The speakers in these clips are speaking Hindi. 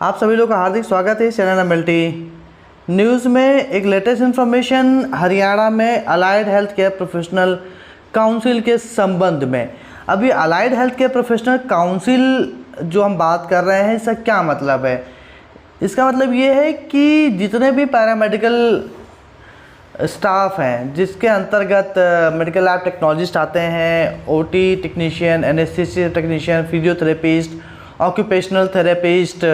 आप सभी लोग का हार्दिक स्वागत है चैनल एमएलटी न्यूज़ में। एक लेटेस्ट इन्फॉर्मेशन हरियाणा में allied health care professional council के संबंध में। अभी allied health care professional council जो हम बात कर रहे हैं, इसका क्या मतलब है? इसका मतलब ये है कि जितने भी पैरामेडिकल स्टाफ हैं जिसके अंतर्गत मेडिकल लैब टेक्नोलॉजिस्ट आते हैं, OT technician, anaesthesia technician, physiotherapist, occupational therapist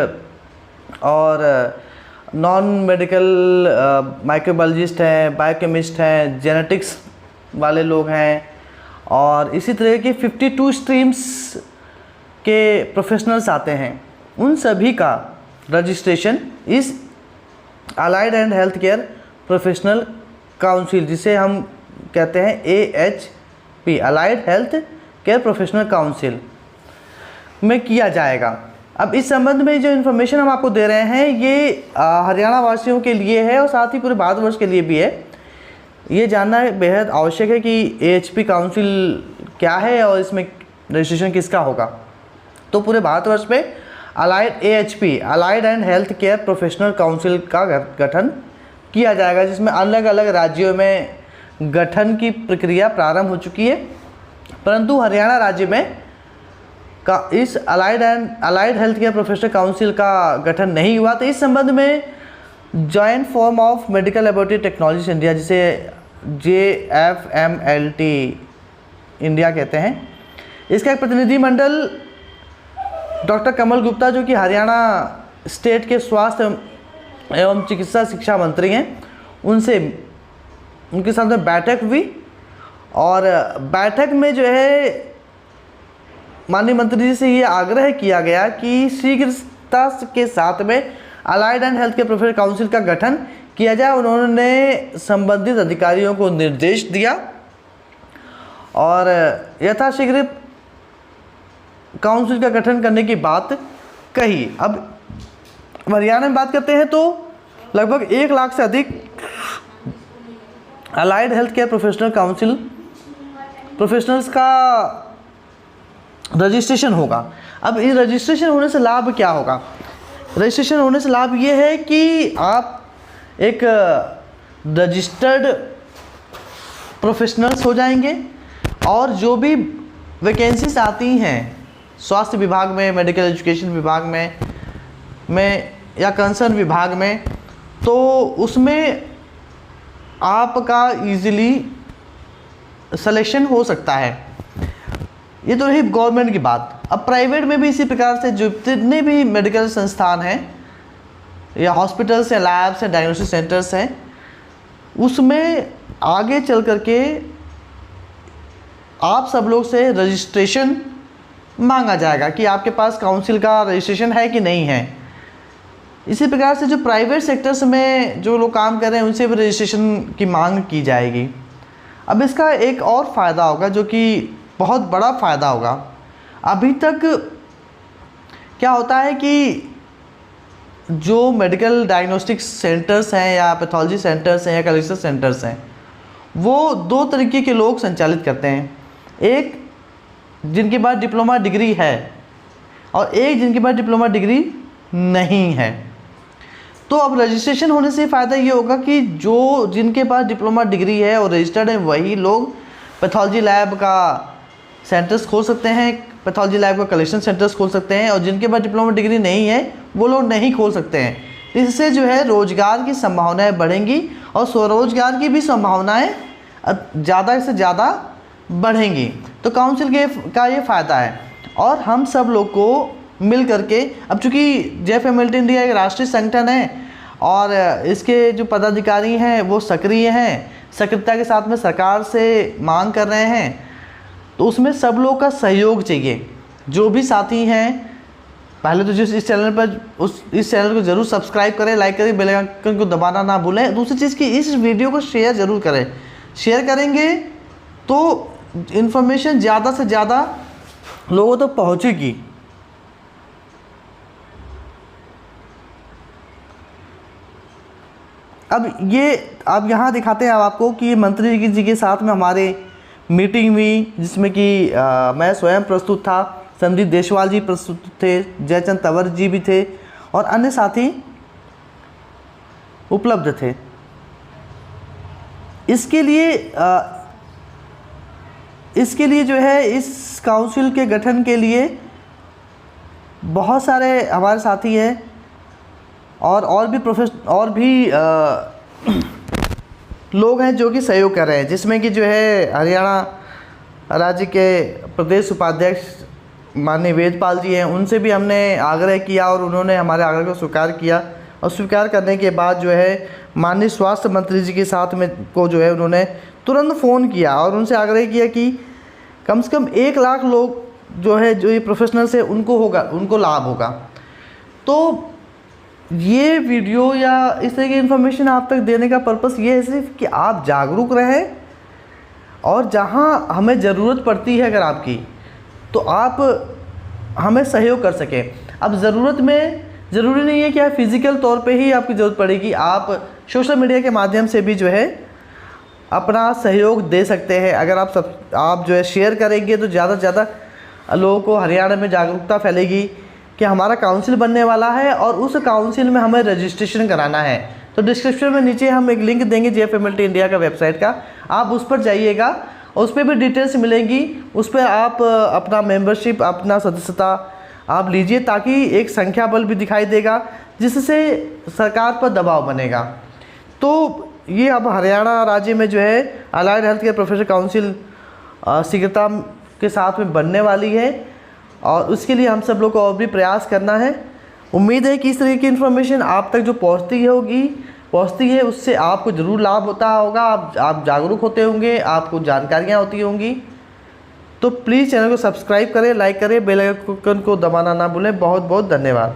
और नॉन मेडिकल माइक्रोबायोलॉजिस्ट हैं, बायोकेमिस्ट हैं, जेनेटिक्स वाले लोग हैं और इसी तरह के 52 स्ट्रीम्स के प्रोफेशनल्स आते हैं। उन सभी का रजिस्ट्रेशन इस allied and health care professional council, जिसे हम कहते हैं AHP, allied health care professional council में किया जाएगा। अब इस संबंध में जो इन्फॉर्मेशन हम आपको दे रहे हैं ये हरियाणा वासियों के लिए है और साथ ही पूरे भारतवर्ष के लिए भी है। ये जानना बेहद आवश्यक है कि AHP काउंसिल क्या है और इसमें रजिस्ट्रेशन किसका होगा। तो पूरे भारतवर्ष में allied AHP, allied and health care professional council का गठन किया जाएगा, जिसमें अलग अलग राज्यों में गठन की प्रक्रिया प्रारंभ हो चुकी है, परंतु हरियाणा राज्य में का इस allied health care professional council का गठन नहीं हुआ। तो इस संबंध में joint form of medical laboratory technology India, जिसे JFMLT इंडिया कहते हैं, इसका एक प्रतिनिधिमंडल डॉक्टर कमल गुप्ता, जो कि हरियाणा स्टेट के स्वास्थ्य एवं चिकित्सा शिक्षा मंत्री हैं, उनके साथ में बैठक हुई और बैठक में जो है माननीय मंत्री जी से ये आग्रह किया गया कि शीघ्रता के साथ में allied and health care professional council का गठन किया जाए। उन्होंने संबंधित अधिकारियों को निर्देश दिया और यथाशीघ्र काउंसिल का गठन करने की बात कही। अब हरियाणा में बात करते हैं तो लगभग 1 लाख से अधिक allied health care professional council professionals का रजिस्ट्रेशन होगा। अब इस रजिस्ट्रेशन होने से लाभ क्या होगा? रजिस्ट्रेशन होने से लाभ ये है कि आप एक रजिस्टर्ड प्रोफेशनल्स हो जाएंगे और जो भी वैकेंसीज आती हैं स्वास्थ्य विभाग में, मेडिकल एजुकेशन विभाग में या कंसर्न विभाग में, तो उसमें आपका इजीली सिलेक्शन हो सकता है। ये तो रही गवर्नमेंट की बात। अब प्राइवेट में भी इसी प्रकार से जितने भी मेडिकल संस्थान हैं या हॉस्पिटल्स हैं, लैब्स हैं, डायग्नोस्टिक सेंटर्स हैं, उसमें आगे चल कर के आप सब लोग से रजिस्ट्रेशन मांगा जाएगा कि आपके पास काउंसिल का रजिस्ट्रेशन है कि नहीं है। इसी प्रकार से जो प्राइवेट सेक्टर्स में जो लोग काम कर रहे हैं उनसे भी रजिस्ट्रेशन की मांग की जाएगी। अब इसका एक और फ़ायदा होगा जो कि बहुत बड़ा फ़ायदा होगा। अभी तक क्या होता है कि जो मेडिकल डायग्नोस्टिक सेंटर्स हैं या पैथोलॉजी सेंटर्स हैं या कल्चरल सेंटर्स हैं, वो 2 तरीके के लोग संचालित करते हैं। एक जिनके पास डिप्लोमा डिग्री है और एक जिनके पास डिप्लोमा डिग्री नहीं है। तो अब रजिस्ट्रेशन होने से फ़ायदा ये होगा कि जो जिनके पास डिप्लोमा डिग्री है और रजिस्टर्ड है वही लोग पैथोलॉजी लैब का सेंटर्स खोल सकते हैं, पैथोलॉजी लैब का कलेक्शन सेंटर्स खोल सकते हैं, और जिनके पास डिप्लोमा डिग्री नहीं है वो लोग नहीं खोल सकते हैं। इससे जो है रोज़गार की संभावनाएं बढ़ेंगी और स्वरोजगार की भी संभावनाएं ज़्यादा से ज़्यादा बढ़ेंगी। तो काउंसिल का ये फ़ायदा है और हम सब लोग को मिल करके, अब चूँकि JFMLT इंडिया एक राष्ट्रीय संगठन है और इसके जो पदाधिकारी हैं वो सक्रिय हैं, सक्रियता के साथ में सरकार से मांग कर रहे हैं, तो उसमें सब लोग का सहयोग चाहिए। जो भी साथी हैं, पहले तो जिस इस चैनल पर इस चैनल को ज़रूर सब्सक्राइब करें, लाइक करें, बेल आइकन को दबाना ना भूलें। दूसरी चीज़ कि इस वीडियो को शेयर ज़रूर करें। शेयर करेंगे तो इन्फॉर्मेशन ज़्यादा से ज़्यादा लोगों तक पहुँचेगी। अब यहाँ दिखाते हैं आपको कि मंत्री जी के साथ में हमारे मीटिंग हुई, जिसमें कि मैं स्वयं प्रस्तुत था, संदीप देशवाल जी प्रस्तुत थे, जयचंद तंवर जी भी थे और अन्य साथी उपलब्ध थे। इसके लिए जो है इस काउंसिल के गठन के लिए बहुत सारे हमारे साथी हैं और भी लोग हैं जो कि सहयोग कर रहे हैं, जिसमें कि जो है हरियाणा राज्य के प्रदेश उपाध्यक्ष माननीय वेदपाल जी हैं, उनसे भी हमने आग्रह किया और उन्होंने हमारे आग्रह को स्वीकार किया। और स्वीकार करने के बाद जो है माननीय स्वास्थ्य मंत्री जी के साथ में को जो है उन्होंने तुरंत फ़ोन किया और उनसे आग्रह किया कि कम से कम 1 लाख लोग जो है जो ये प्रोफेशनल्स है उनको लाभ होगा। तो ये वीडियो या इस तरह की इन्फॉर्मेशन आप तक देने का पर्पस ये है सिर्फ कि आप जागरूक रहें और जहाँ हमें ज़रूरत पड़ती है अगर आपकी, तो आप हमें सहयोग कर सकें। अब ज़रूरत में ज़रूरी नहीं है कि आप फिज़िकल तौर पे ही आपकी ज़रूरत पड़ेगी, आप सोशल मीडिया के माध्यम से भी जो है अपना सहयोग दे सकते हैं। अगर आप जो है शेयर करेंगे तो ज़्यादा से ज़्यादा लोगों को हरियाणा में जागरूकता फैलेगी कि हमारा काउंसिल बनने वाला है और उस काउंसिल में हमें रजिस्ट्रेशन कराना है। तो डिस्क्रिप्शन में नीचे हम एक लिंक देंगे JFMLT इंडिया का वेबसाइट का, आप उस पर जाइएगा, उस पर भी डिटेल्स मिलेंगी। उस पर आप अपना मेंबरशिप, अपना सदस्यता आप लीजिए, ताकि एक संख्या बल भी दिखाई देगा जिससे सरकार पर दबाव बनेगा। तो ये अब हरियाणा राज्य में जो है allied health care professional council शीघ्रता के साथ में बनने वाली है और उसके लिए हम सब लोग को और भी प्रयास करना है। उम्मीद है कि इस तरह की इन्फॉर्मेशन आप तक जो पहुंचती है उससे आपको ज़रूर लाभ होता होगा, आप जागरूक होते होंगे, आपको जानकारियाँ होती होंगी। तो प्लीज़ चैनल को सब्सक्राइब करें, लाइक करें, बेल आइकन को दबाना ना भूलें। बहुत बहुत धन्यवाद।